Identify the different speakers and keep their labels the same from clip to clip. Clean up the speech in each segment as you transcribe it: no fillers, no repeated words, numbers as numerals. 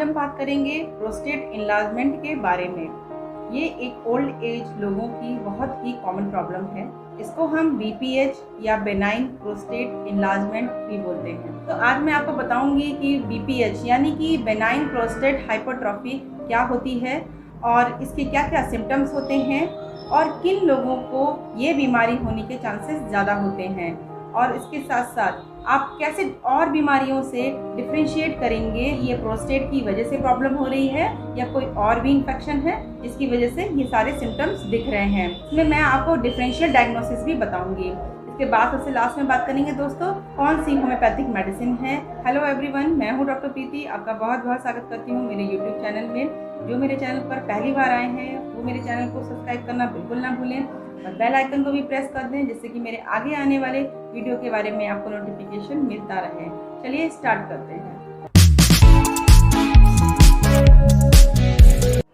Speaker 1: हम बात करेंगे प्रोस्टेट इनलार्जमेंट के बारे में। ये एक ओल्ड एज लोगों की बहुत ही कॉमन प्रॉब्लम है। इसको हम BPH या बेनाइन प्रोस्टेट इनलार्जमेंट भी बोलते हैं। तो आज मैं आपको बताऊंगी कि BPH यानी कि बेनाइन प्रोस्टेट हाइपरट्रॉफी क्या होती है और इसके क्या क्या सिम्टम्स होते हैं और किन लोगों को ये बीमारी होने के चांसेस ज़्यादा होते हैं, और इसके साथ साथ आप कैसे और बीमारियों से डिफ्रेंशिएट करेंगे ये प्रोस्टेट की वजह से प्रॉब्लम हो रही है या कोई और भी इन्फेक्शन है जिसकी वजह से ये सारे सिम्टम्स दिख रहे हैं। इसमें मैं आपको डिफरेंशियल डायग्नोसिस भी बताऊंगी। इसके बाद सबसे लास्ट में बात करेंगे दोस्तों कौन सी होम्योपैथिक मेडिसिन है। हेलो एवरीवन, मैं हूँ डॉक्टर प्रीति, आपका बहुत बहुत स्वागत करती हूँ मेरे यूट्यूब चैनल में। जो मेरे चैनल पर पहली बार आए हैं वो मेरे चैनल को सब्सक्राइब करना बिल्कुल ना भूलें और बेल आइकन को भी प्रेस कर दें जिससे कि मेरे आगे आने वाले वीडियो के बारे में आपको नोटिफिकेशन मिलता रहे। चलिए स्टार्ट करते हैं।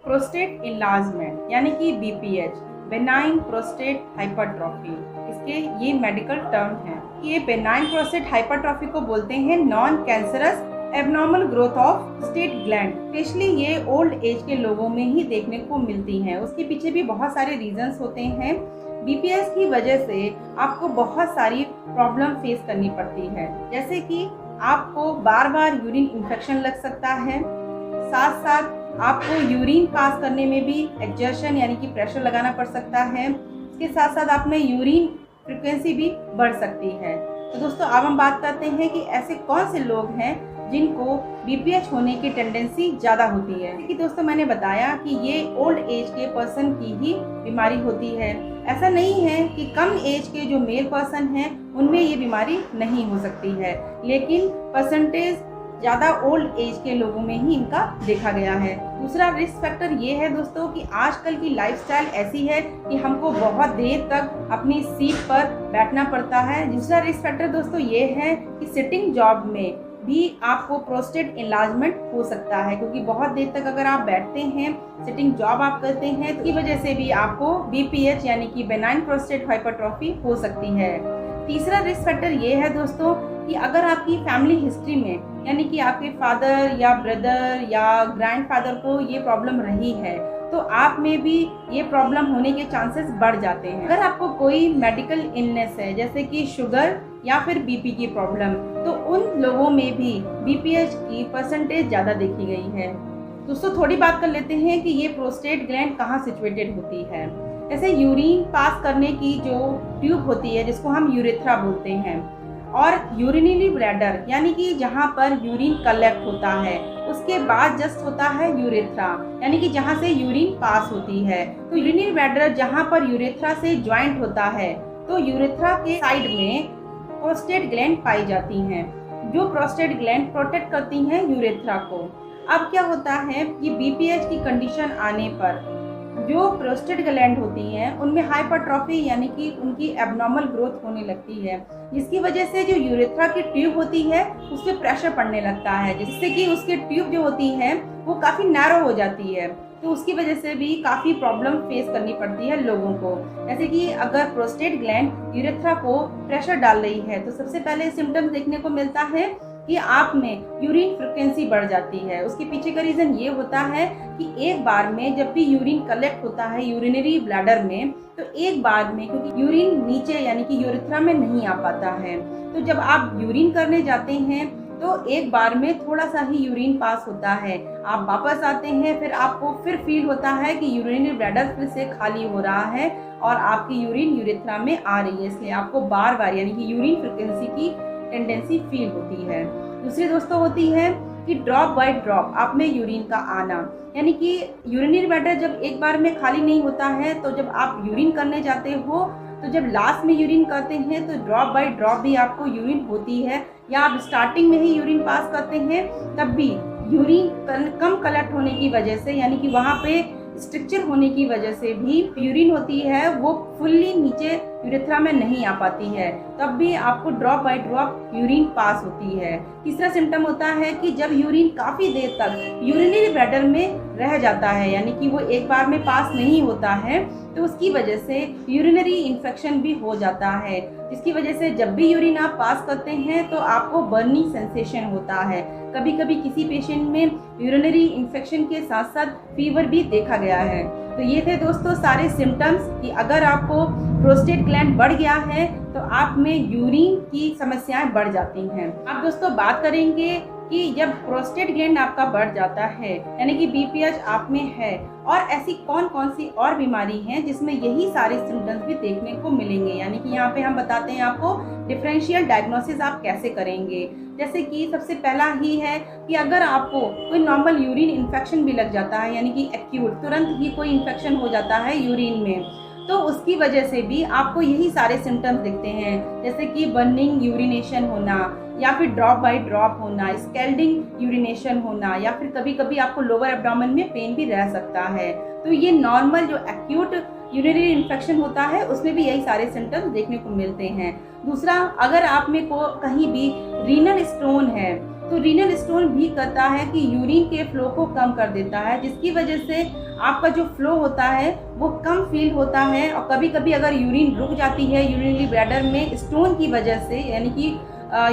Speaker 1: प्रोस्टेट इनलार्जमेंट यानी कि BPH बेनाइन प्रोस्टेट हाइपरट्रॉफी, इसके ये मेडिकल टर्म हैं। ये बेनाइन प्रोस्टेट हाइपरट्रॉफी को बोलते हैं non cancerous abnormal growth of prostate gland. Specially ये ओल्ड एज के लोगों में ही देखने को मिलती हैं। उसके पीछे भी बहुत सारे रीजंस होते हैं। BPH की वजह से आपको बहुत सारी प्रॉब्लम फेस करनी पड़ती है, जैसे कि आपको बार बार यूरिन इन्फेक्शन लग सकता है, साथ साथ आपको यूरिन पास करने में भी एक्जर्शन यानी कि प्रेशर लगाना पड़ सकता है। इसके साथ साथ आप में यूरिन फ्रिक्वेंसी भी बढ़ सकती है। तो दोस्तों अब हम बात करते हैं कि ऐसे कौन से लोग हैं जिनको BPH होने की टेंडेंसी ज़्यादा होती है। कि दोस्तों मैंने बताया कि ये ओल्ड एज के पर्सन की ही बीमारी होती है। ऐसा नहीं है कि कम एज के जो मेल पर्सन हैं उनमें ये बीमारी नहीं हो सकती है, लेकिन परसेंटेज ज़्यादा ओल्ड एज के लोगों में ही इनका देखा गया है। दूसरा रिस्क फैक्टर ये है दोस्तों कि आजकल की लाइफस्टाइल ऐसी है कि हमको बहुत देर तक अपनी सीट पर बैठना पड़ता है। दूसरा रिस्क फैक्टर दोस्तों ये है कि सिटिंग जॉब में भी आपको प्रोस्टेट इनलार्जमेंट हो सकता है, क्योंकि बहुत देर तक अगर आप बैठते हैं, सिटिंग जॉब आप करते हैं, तो की वजह से भी आपको BPH यानी कि बेनाइन प्रोस्टेट हाइपरट्रॉफी हो सकती है। तीसरा रिस्क फैक्टर ये है दोस्तों कि अगर आपकी फैमिली हिस्ट्री में यानी कि आपके फादर या ब्रदर या ग्रैंडफादर को ये प्रॉब्लम रही है तो आप में भी ये प्रॉब्लम होने के चांसेस बढ़ जाते हैं। अगर आपको कोई मेडिकल इलनेस है जैसे कि शुगर या फिर BP की प्रॉब्लम, तो उन लोगों में भी BPH की परसेंटेज ज़्यादा देखी गई है। दोस्तों थोड़ी बात कर लेते हैं कि ये प्रोस्टेट ग्लैंड कहाँ सिचुएटेड होती है। जैसे यूरिन पास करने की जो ट्यूब होती है जिसको हम यूरेथ्रा बोलते हैं, और यूरिनरी ब्लैडर यानी कि जहाँ पर यूरिन कलेक्ट होता है उसके बाद जस्ट होता है यूरेथ्रा यानी कि जहाँ से यूरिन पास होती है। तो यूरिनरी ब्लैडर जहाँ पर यूरेथ्रा से ज्वाइंट होता है तो यूरेथ्रा के साइड में प्रोस्टेट ग्लैंड पाई जाती हैं, जो प्रोस्टेट ग्लैंड प्रोटेक्ट करती हैं यूरेथ्रा को। अब क्या होता है कि BPH की कंडीशन आने पर जो प्रोस्टेट ग्लैंड होती हैं उनमें हाइपरट्रॉफी यानी कि उनकी एबनॉर्मल ग्रोथ होने लगती है, जिसकी वजह से जो यूरेथ्रा की ट्यूब होती है उस पर प्रेशर पड़ने लगता है, जिससे कि उसकी ट्यूब जो होती है वो काफ़ी नैरो हो जाती है। तो उसकी वजह से भी काफ़ी प्रॉब्लम फेस करनी पड़ती है लोगों को। जैसे कि अगर प्रोस्टेट ग्लैंड यूरेथ्रा को प्रेशर डाल रही है तो सबसे पहले सिम्टम्स देखने को मिलता है कि आप में यूरिन फ्रिक्वेंसी बढ़ जाती है। उसके पीछे का रीज़न ये होता है कि एक बार में जब भी यूरिन कलेक्ट होता है यूरिनरी ब्लैडर में, तो एक बार में क्योंकि यूरिन नीचे यानी कि यूरेथ्रा में नहीं आ पाता है, तो जब आप यूरिन करने जाते हैं तो एक बार में थोड़ा सा ही यूरिन पास होता है, आप वापस आते हैं, फिर आपको फिर फील होता है कि यूरिनरी ब्लैडर फिर से खाली हो रहा है और आपकी यूरिन यूरेथ्रा में आ रही है, इसलिए आपको बार बार यानी कि यूरिन फ्रिक्वेंसी की टेंडेंसी फील होती है। दूसरी दोस्तों होती है कि ड्रॉप बाय ड्रॉप आप में यूरिन का आना, यानी कि यूरिनरी ब्लैडर जब एक बार में खाली नहीं होता है तो जब आप यूरिन करने जाते हो तो जब लास्ट में यूरिन करते हैं तो ड्रॉप बाय ड्रॉप भी आपको यूरिन होती है, या आप स्टार्टिंग में ही यूरिन पास करते हैं तब भी यूरिन कम कलेक्ट होने की वजह से यानी कि वहाँ पे स्ट्रक्चर होने की वजह से भी यूरिन होती है वो फुल्ली नीचे यूरेथ्रा में नहीं आ पाती है, तब भी आपको drop by drop urine pass होती है। तीसरा सिम्टम होता है कि जब यूरिन काफ़ी देर तक यूरिनरी ब्लैडर में रह जाता है, यानी कि वो एक बार में पास नहीं होता है, तो उसकी वजह से यूरिनरी इन्फेक्शन भी हो जाता है, जिसकी वजह से जब भी यूरिन आप पास करते हैं तो आपको बर्निंग सेंसेशन होता है। कभी कभी किसी पेशेंट में यूरिनरी इन्फेक्शन के साथ साथ फीवर भी देखा गया है। तो ये थे दोस्तों सारे सिम्टम्स कि अगर आपको प्रोस्टेट ग्लैंड बढ़ गया है तो आप में यूरिन की समस्याएं बढ़ जाती हैं। अब दोस्तों बात करेंगे कि जब प्रोस्टेट ग्लैंड आपका बढ़ जाता है, यानी कि BPH आप में है, और ऐसी कौन कौन सी और बीमारी हैं जिसमें यही सारे सिम्टम्स भी देखने को मिलेंगे। यानी कि यहाँ पे हम बताते हैं आपको डिफरेंशियल डायग्नोसिस आप कैसे करेंगे। जैसे कि सबसे पहला ही है कि अगर आपको कोई नॉर्मल यूरिन इन्फेक्शन भी लग जाता है, यानी कि एक्यूट तुरंत ही कोई इन्फेक्शन हो जाता है यूरिन में, तो उसकी वजह से भी आपको यही सारे सिम्टम्स दिखते हैं, जैसे कि बर्निंग यूरिनेशन होना, या फिर ड्रॉप बाय ड्रॉप होना, स्केल्डिंग यूरिनेशन होना, या फिर कभी कभी आपको लोअर एब्डोमेन में पेन भी रह सकता है। तो ये नॉर्मल जो एक्यूट यूरिनरी इन्फेक्शन होता है उसमें भी यही सारे सिम्टम्स देखने को मिलते हैं। दूसरा, अगर आप में को कहीं भी रीनल स्टोन है तो रीनल स्टोन भी करता है कि यूरिन के फ्लो को कम कर देता है, जिसकी वजह से आपका जो फ्लो होता है वो कम फील होता है। और कभी कभी अगर यूरिन रुक जाती है यूरिनरी ब्लैडर में स्टोन की वजह से, यानी कि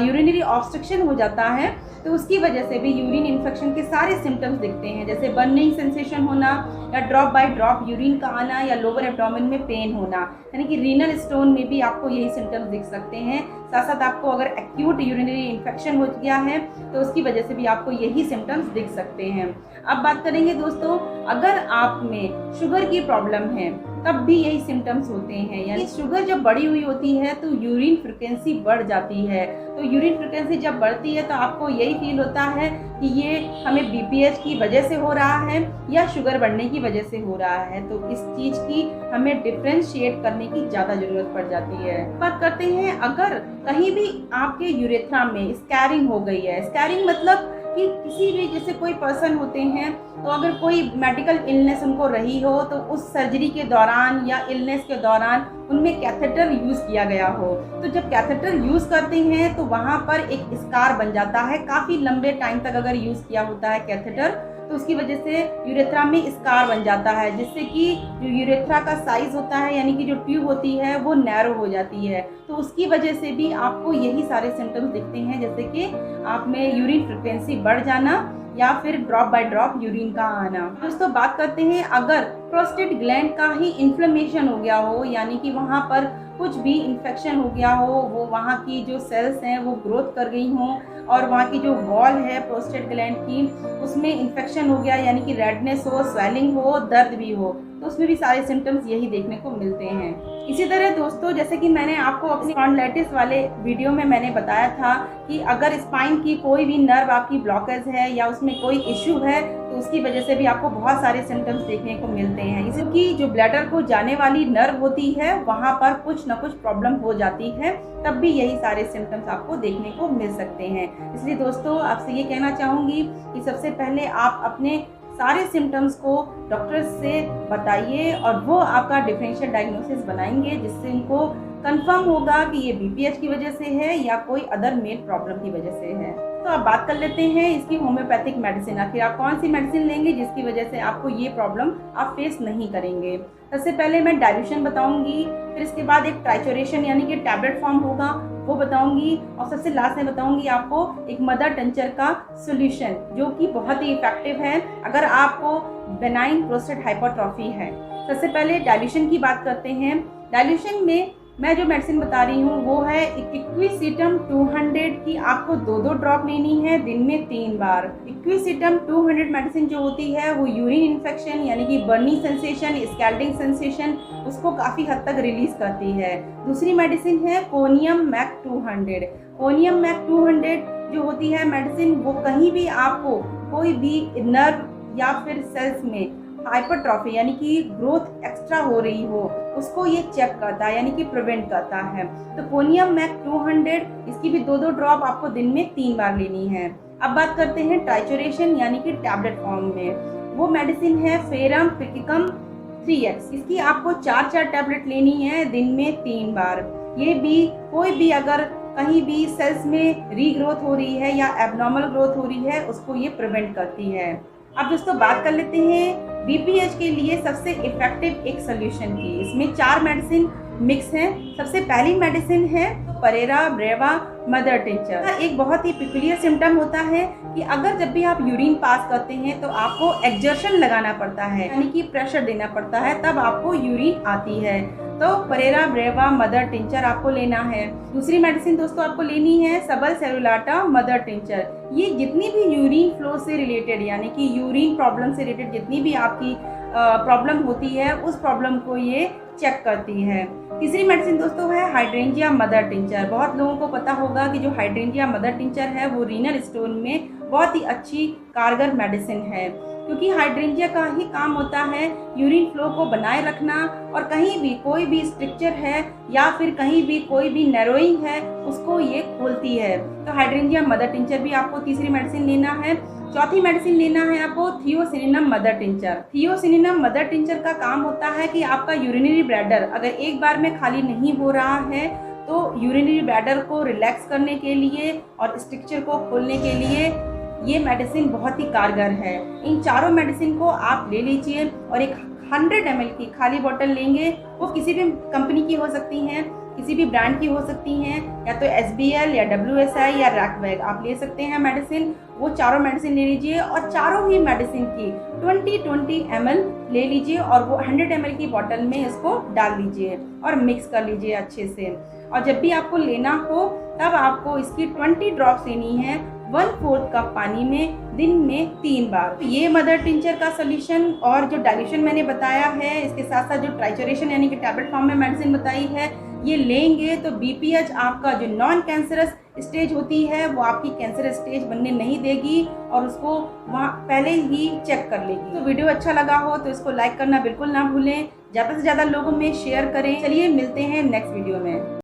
Speaker 1: यूरिनरी ऑब्स्ट्रक्शन हो जाता है, तो उसकी वजह से भी यूरिन इन्फेक्शन के सारे सिम्टम्स दिखते हैं, जैसे बर्निंग सेंसेशन होना, या ड्रॉप बाय ड्रॉप यूरिन का आना, या लोअर एब्डोमेन में पेन होना। यानी कि रीनल स्टोन में भी आपको यही सिम्टम्स दिख सकते हैं। साथ साथ आपको अगर एक्यूट यूरिनरी इन्फेक्शन हो गया है तो उसकी वजह से भी आपको यही सिम्टम्स दिख सकते हैं। अब बात करेंगे दोस्तों, अगर आप में शुगर की प्रॉब्लम है तब भी यही सिम्टम्स होते हैं। यानी शुगर जब बढ़ी हुई होती है तो यूरिन फ्रिक्वेंसी बढ़ जाती है। तो यूरिन फ्रिक्वेंसी जब बढ़ती है तो आपको यही फील होता है कि ये हमें BPH की वजह से हो रहा है या शुगर बढ़ने की वजह से हो रहा है। तो इस चीज़ की हमें डिफ्रेंशिएट करने की ज़्यादा ज़रूरत पड़ जाती है। बात करते हैं, अगर कहीं भी आपके यूरेथ्रा में स्कैरिंग हो गई है। स्कैरिंग मतलब कि किसी भी, जैसे कोई पर्सन होते हैं तो अगर कोई मेडिकल इलनेस उनको रही हो तो उस सर्जरी के दौरान या इलनेस के दौरान उनमें कैथेटर यूज़ किया गया हो, तो जब कैथेटर यूज़ करते हैं तो वहाँ पर एक स्कार बन जाता है। काफ़ी लंबे टाइम तक अगर यूज़ किया होता है कैथेटर तो उसकी वजह से यूरेथ्रा में स्कार बन जाता है, जिससे कि जो यूरेथ्रा का साइज होता है, यानी कि जो ट्यूब होती है वो नैरो हो जाती है। तो उसकी वजह से भी आपको यही सारे सिम्टम्स दिखते हैं, जैसे कि आप में यूरिन फ्रिक्वेंसी बढ़ जाना या फिर ड्रॉप बाय ड्रॉप यूरिन का आना। दोस्तों बात करते हैं, अगर प्रोस्टेट ग्लैंड का ही इन्फ्लेमेशन हो गया हो, यानी कि वहाँ पर कुछ भी इन्फेक्शन हो गया हो, वो वहाँ की जो सेल्स हैं वो ग्रोथ कर गई हों और वहाँ की जो वॉल है प्रोस्टेट ग्लैंड की उसमें इन्फेक्शन हो गया, यानी कि रेडनेस हो, स्वेलिंग हो, दर्द भी हो, तो उसमें भी सारे सिम्टम्स यही देखने को मिलते हैं। इसी तरह दोस्तों, जैसे कि मैंने आपको अपनी स्पॉन्डिलाइटिस वाले वीडियो में मैंने बताया था कि अगर स्पाइन की कोई भी नर्व आपकी ब्लॉकेज है या उसमें कोई इश्यू है तो उसकी वजह से भी आपको बहुत सारे सिम्टम्स देखने को मिलते हैं। इसकी जो ब्लैडर को जाने वाली नर्व होती है वहाँ पर कुछ न कुछ प्रॉब्लम हो जाती है, तब भी यही सारे सिम्टम्स आपको देखने को मिल सकते हैं। इसलिए दोस्तों आपसे ये कहना चाहूँगी कि सबसे पहले आप अपने सारे सिम्टम्स को डॉक्टर से बताइए और वो आपका डिफरेंशियल डायग्नोसिस बनाएंगे, जिससे उनको कंफर्म होगा कि ये BPH की वजह से है या कोई अदर मेन प्रॉब्लम की वजह से है। तो अब बात कर लेते हैं इसकी होम्योपैथिक मेडिसिन, आखिर आप कौन सी मेडिसिन लेंगे जिसकी वजह से आपको ये प्रॉब्लम आप फेस नहीं करेंगे। सबसे पहले मैं डाइल्यूशन बताऊंगी, फिर इसके बाद एक ट्राइचोरेशन यानी कि टैबलेट फॉर्म होगा वो बताऊंगी, और सबसे लास्ट में बताऊंगी आपको एक मदर टिंचर का सोल्यूशन जो कि बहुत ही इफेक्टिव है अगर आपको बेनाइन प्रोस्टेट हाइपरट्रॉफी है। सबसे पहले डाइल्यूशन की बात करते हैं। डाइल्यूशन में मैं जो मेडिसिन बता रही हूँ वो है इक्विसिटम 200 की, आपको 2-2 ड्रॉप लेनी है दिन में 3 बार। इक्विसिटम 200 मेडिसिन जो होती है वो यूरिन इन्फेक्शन यानी कि बर्निंग सेंसेशन, स्कैल्डिंग सेंसेशन उसको काफ़ी हद तक रिलीज करती है। दूसरी मेडिसिन है कोनियम मैक 200। कोनियम मैक 200 जो होती है मेडिसिन वो कहीं भी आपको कोई भी नर्व या फिर सेल्स में हाइपरट्रॉफी यानी कि ग्रोथ एक्स्ट्रा हो रही हो उसको ये चेक करता है, यानी कि प्रिवेंट करता है। तो कोनियम मैक 200 इसकी भी 2-2 ड्रॉप आपको दिन में 3 बार लेनी है। अब बात करते हैं ट्राइचोरेशन यानी कि टैबलेट फॉर्म में। वो मेडिसिन है फेरम पिकिकम 3x। इसकी आपको 4 टैबलेट लेनी है दिन में 3 बार। ये भी कोई भी अगर कहीं भी सेल्स में रीग्रोथ हो रही है या एबनॉर्मल ग्रोथ हो रही है, उसको ये प्रिवेंट करती है। अब दोस्तों बात कर लेते हैं बीपीएच के लिए सबसे इफेक्टिव एक सोल्यूशन की। इसमें 4 मेडिसिन मिक्स हैं। सबसे पहली मेडिसिन है परेरा ब्रेवा मदर टिंचर। एक बहुत ही पिकुलियर सिम्टम होता है कि अगर जब भी आप यूरिन पास करते हैं तो आपको एक्सर्शन लगाना पड़ता है, यानी कि प्रेशर देना पड़ता है, तब आपको यूरिन आती है। तो परेरा ब्रेवा मदर टिंचर आपको लेना है। दूसरी मेडिसिन दोस्तों आपको लेनी है सबल सेरुलाटा मदर टिंचर। ये जितनी भी यूरिन फ्लो से रिलेटेड, यानी कि यूरिन प्रॉब्लम से रिलेटेड जितनी भी आपकी प्रॉब्लम होती है, उस प्रॉब्लम को ये चेक करती है। तीसरी मेडिसिन दोस्तों है हाइड्रेंजिया मदर टिंचर। बहुत लोगों को पता होगा कि जो हाइड्रेंजिया मदर टिंचर है वो रीनल स्टोन में बहुत ही अच्छी कारगर मेडिसिन है, क्योंकि हाइड्रेंजिया का ही काम होता है यूरिन फ्लो को बनाए रखना, और कहीं भी कोई भी स्ट्रक्चर है या फिर कहीं भी कोई भी नैरोइंग है उसको ये खोलती है। तो हाइड्रेंजिया मदर टिंचर भी आपको तीसरी मेडिसिन लेना है। चौथी मेडिसिन लेना है आपको थियोसिनिनम मदर टिंचर। थियोसिनिनम मदर टिंचर का काम होता है कि आपका यूरिनरी ब्लैडर अगर एक बार में खाली नहीं हो रहा है तो यूरिनरी ब्लैडर को रिलैक्स करने के लिए और स्ट्रक्चर को खोलने के लिए ये मेडिसिन बहुत ही कारगर है। इन चारों मेडिसिन को आप ले लीजिए और एक 100 ml की खाली बोतल लेंगे। वो किसी भी कंपनी की हो सकती हैं, किसी भी ब्रांड की हो सकती हैं, या तो SBL या WSI या रैकबैग आप ले सकते हैं मेडिसिन। वो चारों मेडिसिन ले लीजिए और चारों ही मेडिसिन की 20 ml ले लीजिए और वो 100 ml की बोतल में इसको डाल लीजिए और मिक्स कर लीजिए अच्छे से। और जब भी आपको लेना हो तब आपको इसकी 20 ड्रॉप्स लेनी है 1/4 कप पानी में दिन में 3 बार। ये मदर टिंचर का सोल्यूशन और जो डाइल्यूशन मैंने बताया है, इसके साथ साथ जो ट्राइचरेशन यानी कि टैबलेट फॉर्म में मेडिसिन बताई है, ये लेंगे तो बीपीएच आपका जो नॉन कैंसरस स्टेज होती है वो आपकी कैंसर स्टेज बनने नहीं देगी और उसको वहाँ पहले ही चेक कर लेगी। तो वीडियो अच्छा लगा हो तो इसको लाइक करना बिल्कुल ना भूलें, ज़्यादा से ज़्यादा लोगों में शेयर करें। चलिए मिलते हैं नेक्स्ट वीडियो में।